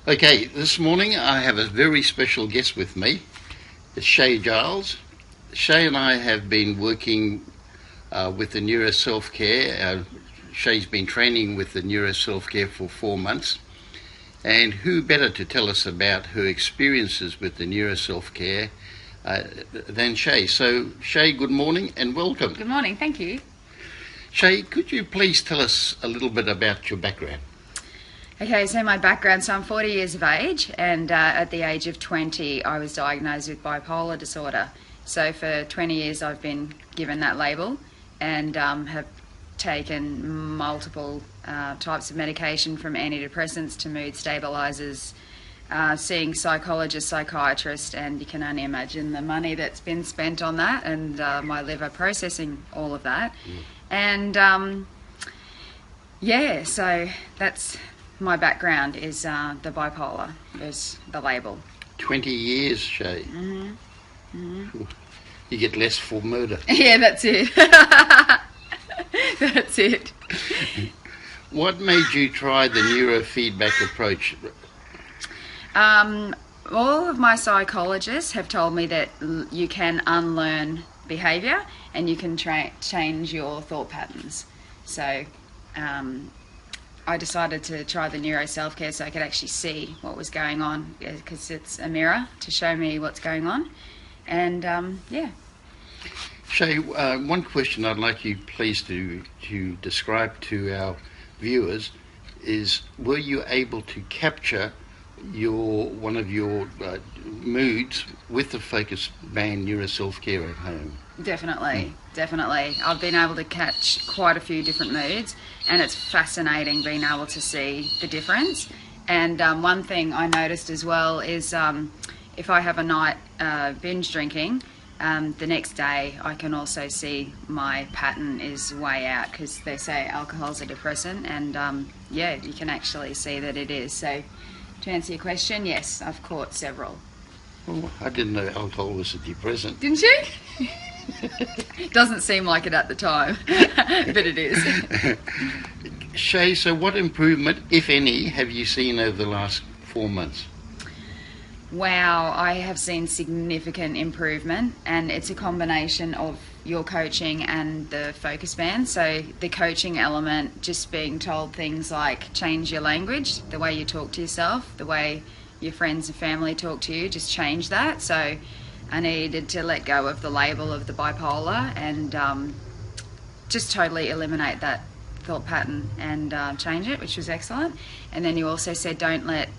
Okay, this morning I have a very special guest with me. It's Shae Giles. Shae and I have been working with the Neuro Self-Care. Shae's been training with the Neuro Self-Care for 4 months. And who better to tell us about her experiences with the Neuro Self-Care than Shae. So, Shae, good morning and welcome. Good morning, thank you. Shae, could you please tell us a little bit about your background? Okay, so my background, so I'm 40 years of age, and at the age of 20 I was diagnosed with bipolar disorder. So for 20 years I've been given that label and have taken multiple types of medication, from antidepressants to mood stabilisers, seeing psychologists, psychiatrists, and you can only imagine the money that's been spent on that, and my liver processing all of that. And yeah, so that's my background, is the bipolar, is the label. 20 years, Shae. You get less for murder. Yeah, that's it. That's it. What made you try the neurofeedback approach? All of my psychologists have told me that you can unlearn behaviour and you can change your thought patterns. So I decided to try the Neuro Self-Care so I could actually see what was going on, because it's a mirror to show me what's going on. And yeah. Shae, one question I'd like you please to describe to our viewers is, were you able to capture one of your moods with the FocusBand Neuro Self-Care at home? Definitely. I've been able to catch quite a few different moods, and it's fascinating being able to see the difference. And one thing I noticed as well is if I have a night binge drinking, the next day I can also see my pattern is way out, because they say alcohol's a depressant, and yeah, you can actually see that it is. So to answer your question, yes, I've caught several. Oh, I didn't know alcohol was a depressant. Didn't you? Doesn't seem like it at the time, but it is. Shae, so what improvement, if any, have you seen over the last 4 months? Wow, I have seen significant improvement, and it's a combination of your coaching and the FocusBand. So the coaching element, just being told things like change your language, the way you talk to yourself, the way your friends and family talk to you, just change that. So I needed to let go of the label of the bipolar and just totally eliminate that thought pattern and change it, which was excellent. And then you also said don't let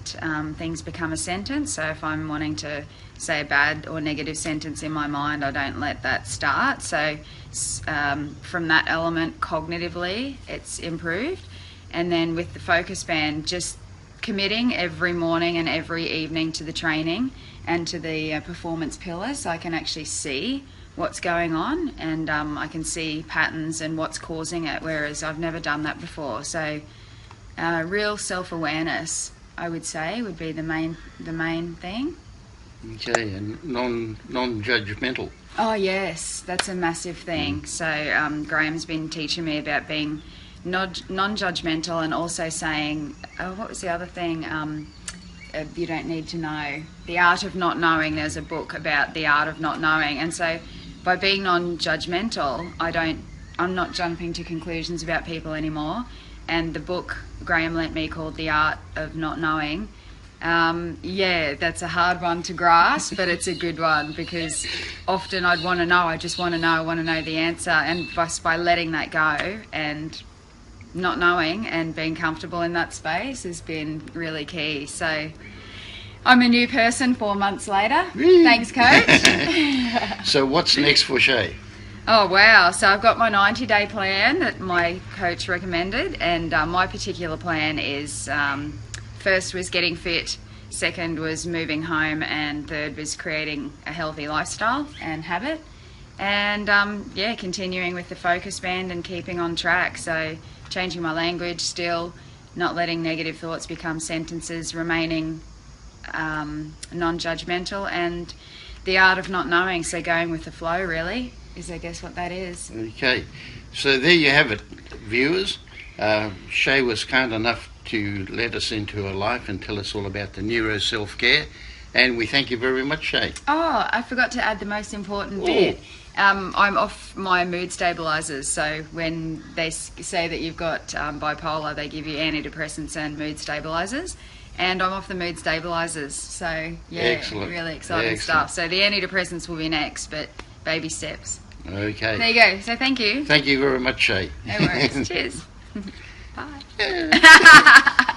things become a sentence. So if I'm wanting to say a bad or negative sentence in my mind, I don't let that start. So from that element, cognitively, it's improved. And then with the FocusBand, just committing every morning and every evening to the training and to the performance pillars, so I can actually see what's going on, and I can see patterns and what's causing it, whereas I've never done that before. So real self-awareness, I would say, would be the main thing. Okay, and non-judgmental. Oh yes, that's a massive thing. So Graham's been teaching me about being non-judgmental, and also saying, what was the other thing? You don't need to know. The Art of Not Knowing. There's a book about the art of not knowing, and so by being non-judgmental, I'm not jumping to conclusions about people anymore. And the book Graham lent me, called The Art of Not Knowing, yeah, that's a hard one to grasp, but it's a good one, because often I'd want to know, I just want to know, I want to know the answer, and just by letting that go and not knowing and being comfortable in that space has been really key. So I'm a new person 4 months later. Thanks, Coach. So what's next for Shae? Oh wow, so I've got my 90-day plan that my coach recommended, and my particular plan is first was getting fit, second was moving home, and third was creating a healthy lifestyle and habit, and yeah, continuing with the FocusBand and keeping on track. So changing my language still, not letting negative thoughts become sentences, remaining non-judgmental, and the art of not knowing, so going with the flow really is, I guess, what that is. Okay, so there you have it, viewers. Shae was kind enough to let us into her life and tell us all about the neuro self-care. And we thank you very much, Shae. Oh, I forgot to add the most important bit. I'm off my mood stabilisers, so when they say that you've got bipolar, they give you antidepressants and mood stabilisers. And I'm off the mood stabilisers, so yeah, Excellent. Really exciting stuff. So the antidepressants will be next, but baby steps. Okay. There you go. So thank you. Thank you very much, Shae. No worries. Cheers. Bye.